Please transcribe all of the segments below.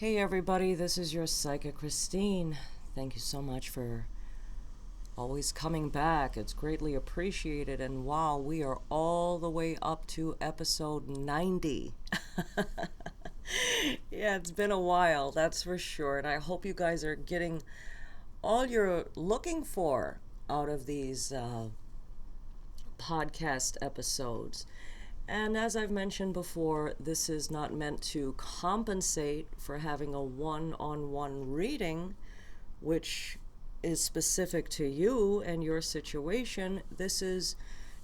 Hey everybody, this is your Psychic Christine. Thank you so much for always coming back. It's greatly appreciated. And wow, we are all the way up to episode 90. Yeah, it's been a while, that's for sure. And I hope you guys are getting all you're looking for out of these podcast episodes. And as I've mentioned before, this is not meant to compensate for having a one-on-one reading, which is specific to you and your situation. This is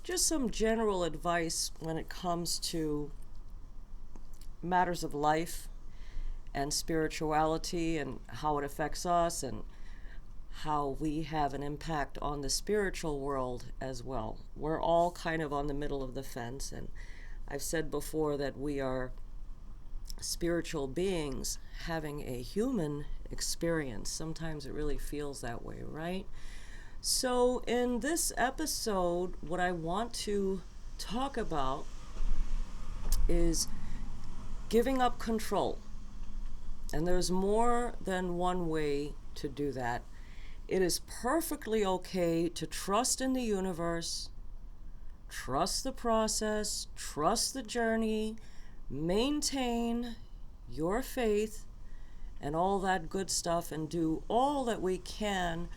just some general advice when it comes to matters of life and spirituality and how it affects us and how we have an impact on the spiritual world as well. We're all kind of on the middle of the fence, and I've said before that we are spiritual beings having a human experience. Sometimes it really feels that way, right? So in this episode, what I want to talk about is giving up control. And there's more than one way to do that. It is perfectly okay to trust in the universe, trust the process, trust the journey, maintain your faith and all that good stuff, and do all that we can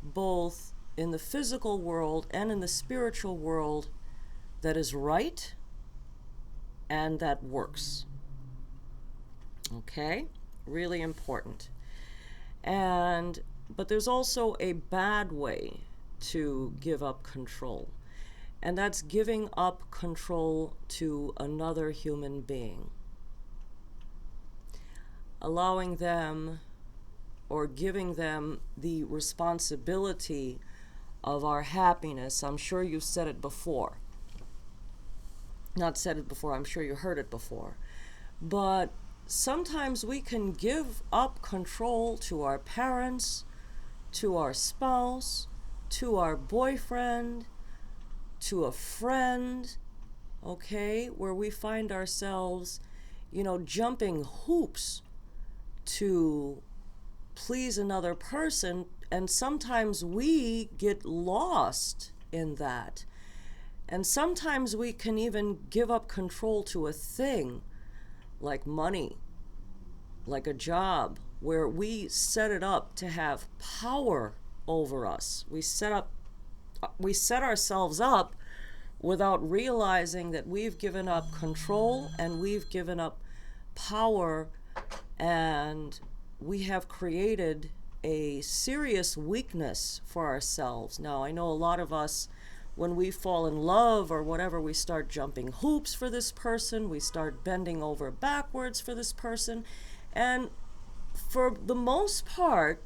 both in the physical world and in the spiritual world that is right and that works. Okay? Really important. But there's also a bad way to give up control, and that's giving up control to another human being. Allowing them or giving them the responsibility of our happiness. I'm sure you've said it before. Not said it before, I'm sure you heard it before. But sometimes we can give up control to our parents, to our spouse, to our boyfriend, to a friend, okay, where we find ourselves, jumping hoops to please another person, and sometimes we get lost in that. And sometimes we can even give up control to a thing like money, like a job, where we set it up to have power over us. We set ourselves up without realizing that we've given up control and we've given up power, and we have created a serious weakness for ourselves. Now, I know a lot of us, when we fall in love or whatever, we start jumping hoops for this person, we start bending over backwards for this person, and for the most part,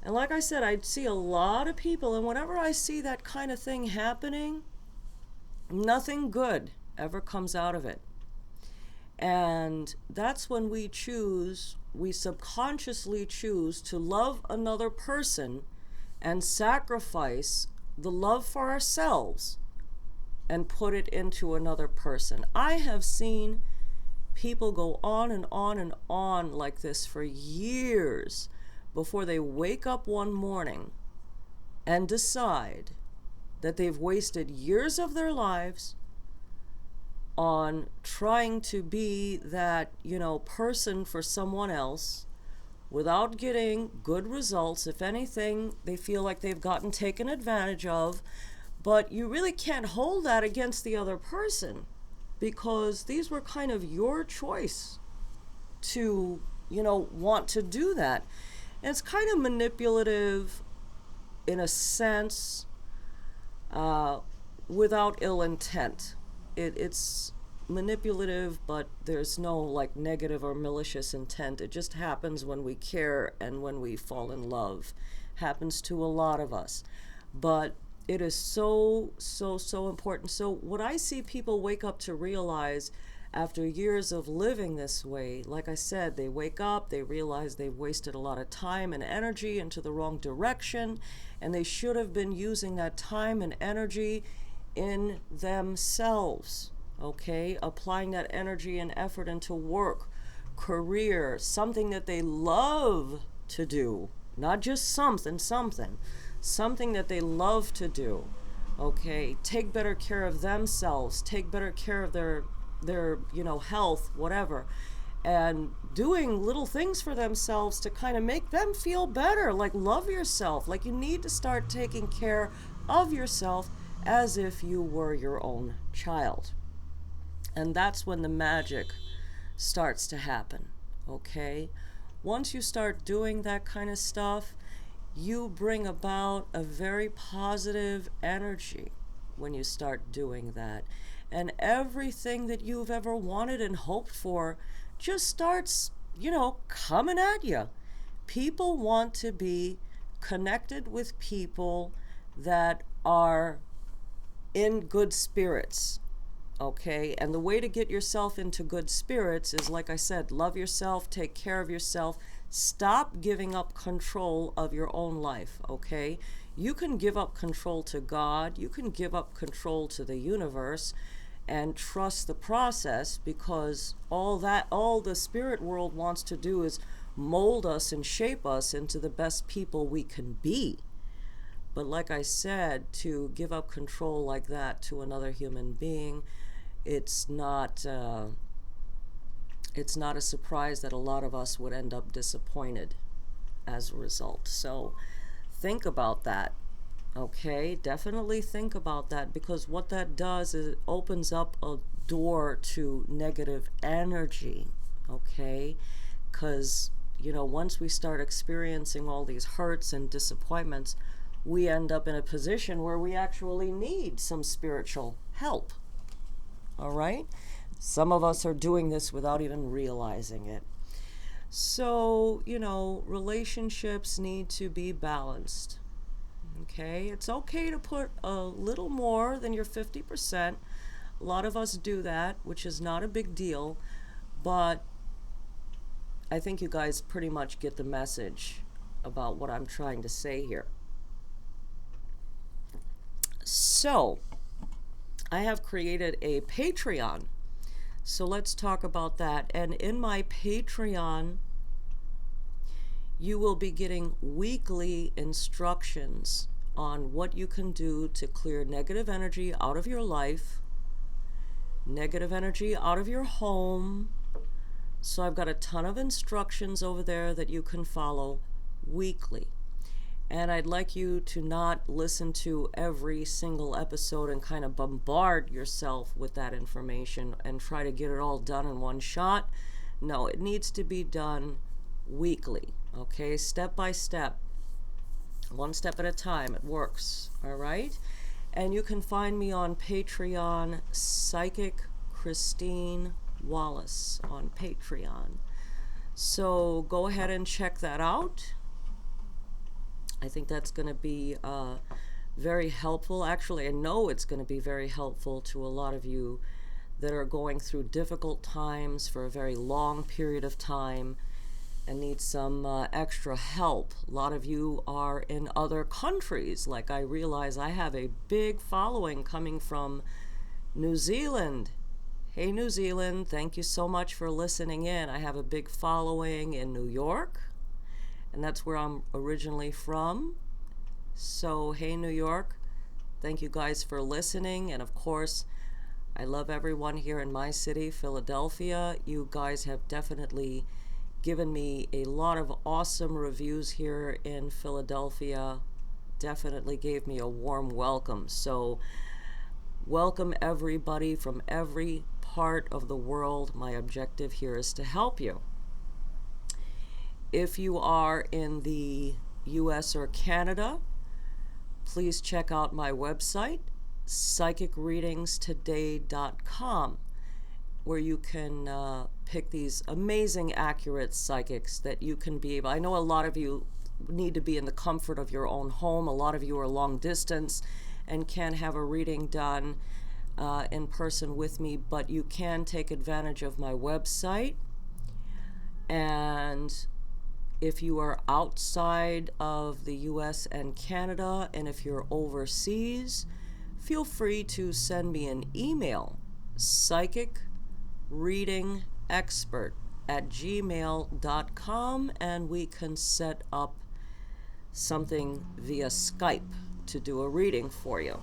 and like I said, I see a lot of people, and whenever I see that kind of thing happening, nothing good ever comes out of it. And that's when we subconsciously choose to love another person and sacrifice the love for ourselves and put it into another person. I have seen people go on and on and on like this for years before they wake up one morning and decide that they've wasted years of their lives on trying to be that, person for someone else without getting good results. If anything, they feel like they've gotten taken advantage of, but you really can't hold that against the other person, because these were kind of your choice to, want to do that. And it's kind of manipulative in a sense, without ill intent. It's manipulative, but there's no negative or malicious intent. It just happens when we care and when we fall in love. Happens to a lot of us. But it is so important. So what I see people wake up to realize after years of living this way, like I said, they wake up, they realize they've wasted a lot of time and energy into the wrong direction, and they should have been using that time and energy in themselves, okay? Applying that energy and effort into work, career, something that they love to do, not just something that they love to do. Okay, take better care of themselves, take better care of their health, whatever, and doing little things for themselves to kind of make them feel better. Like, love yourself. Like, you need to start taking care of yourself as if you were your own child. And that's when the magic starts to happen. Okay, once you start doing that kind of stuff, you bring about a very positive energy when you start doing that. And everything that you've ever wanted and hoped for just starts, coming at you. People want to be connected with people that are in good spirits. Okay, and the way to get yourself into good spirits is, like I said, love yourself, take care of yourself, stop giving up control of your own life. Okay, you can give up control to God, you can give up control to the universe, and trust the process, because all the spirit world wants to do is mold us and shape us into the best people we can be. But like I said, to give up control like that to another human being, it's not a surprise that a lot of us would end up disappointed as a result. So think about that. Okay, definitely think about that, because what that does is it opens up a door to negative energy. Okay, because once we start experiencing all these hurts and disappointments, we end up in a position where we actually need some spiritual help. All right? Some of us are doing this without even realizing it. So, relationships need to be balanced. Okay? It's okay to put a little more than your 50%. A lot of us do that, which is not a big deal, but I think you guys pretty much get the message about what I'm trying to say here. So, I have created a Patreon. So let's talk about that. And in my Patreon, you will be getting weekly instructions on what you can do to clear negative energy out of your life, negative energy out of your home. So I've got a ton of instructions over there that you can follow weekly. And I'd like you to not listen to every single episode and kind of bombard yourself with that information and try to get it all done in one shot. No, it needs to be done weekly, okay? Step by step, one step at a time. It works, all right? And you can find me on Patreon, Psychic Christine Wallace on Patreon. So go ahead and check that out. I think that's going to be very helpful. Actually, I know it's going to be very helpful to a lot of you that are going through difficult times for a very long period of time and need some extra help. A lot of you are in other countries. Like, I realize I have a big following coming from New Zealand. Hey, New Zealand, thank you so much for listening in. I have a big following in New York, and that's where I'm originally from. So, hey, New York, thank you guys for listening. And of course, I love everyone here in my city, Philadelphia. You guys have definitely given me a lot of awesome reviews here in Philadelphia. Definitely gave me a warm welcome. So, welcome everybody from every part of the world. My objective here is to help you. If you are in the US or Canada, please check out my website, psychicreadingstoday.com, where you can pick these amazing, accurate psychics that you can be able. I know a lot of you need to be in the comfort of your own home. A lot of you are long distance and can't have a reading done in person with me, but you can take advantage of my website. And if you are outside of the US and Canada, and if you're overseas, feel free to send me an email, psychicreadingexpert gmail.com, and we can set up something via Skype to do a reading for you.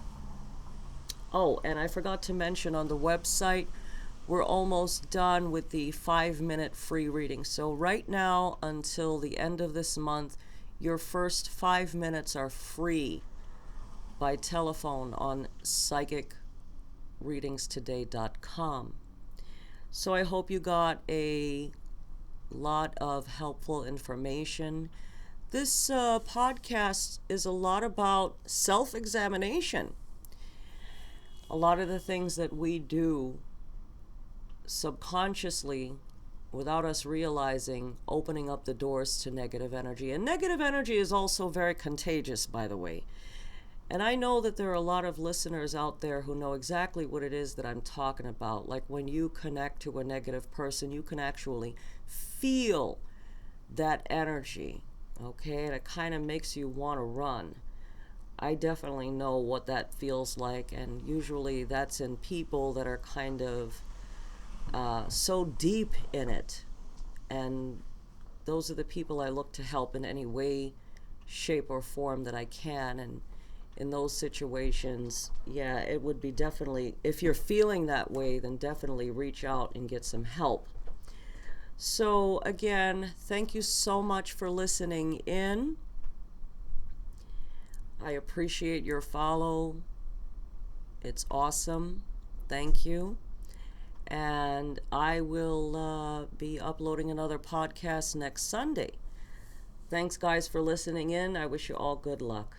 Oh, and I forgot to mention on the website, we're almost done with the 5-minute free reading. So right now, until the end of this month, your first 5 minutes are free by telephone on psychicreadingstoday.com. So I hope you got a lot of helpful information. This podcast is a lot about self-examination. A lot of the things that we do subconsciously, without us realizing, opening up the doors to negative energy. And negative energy is also very contagious, by the way. And I know that there are a lot of listeners out there who know exactly what it is that I'm talking about. Like when you connect to a negative person, you can actually feel that energy, okay? And it kind of makes you want to run. I definitely know what that feels like, and usually that's in people that are kind of so deep in it. And those are the people I look to help in any way, shape, or form that I can. And in those situations, yeah, it would be definitely, if you're feeling that way, then definitely reach out and get some help. So again, thank you so much for listening in. I appreciate your follow. It's awesome. Thank you. And I will be uploading another podcast next Sunday. Thanks, guys, for listening in. I wish you all good luck.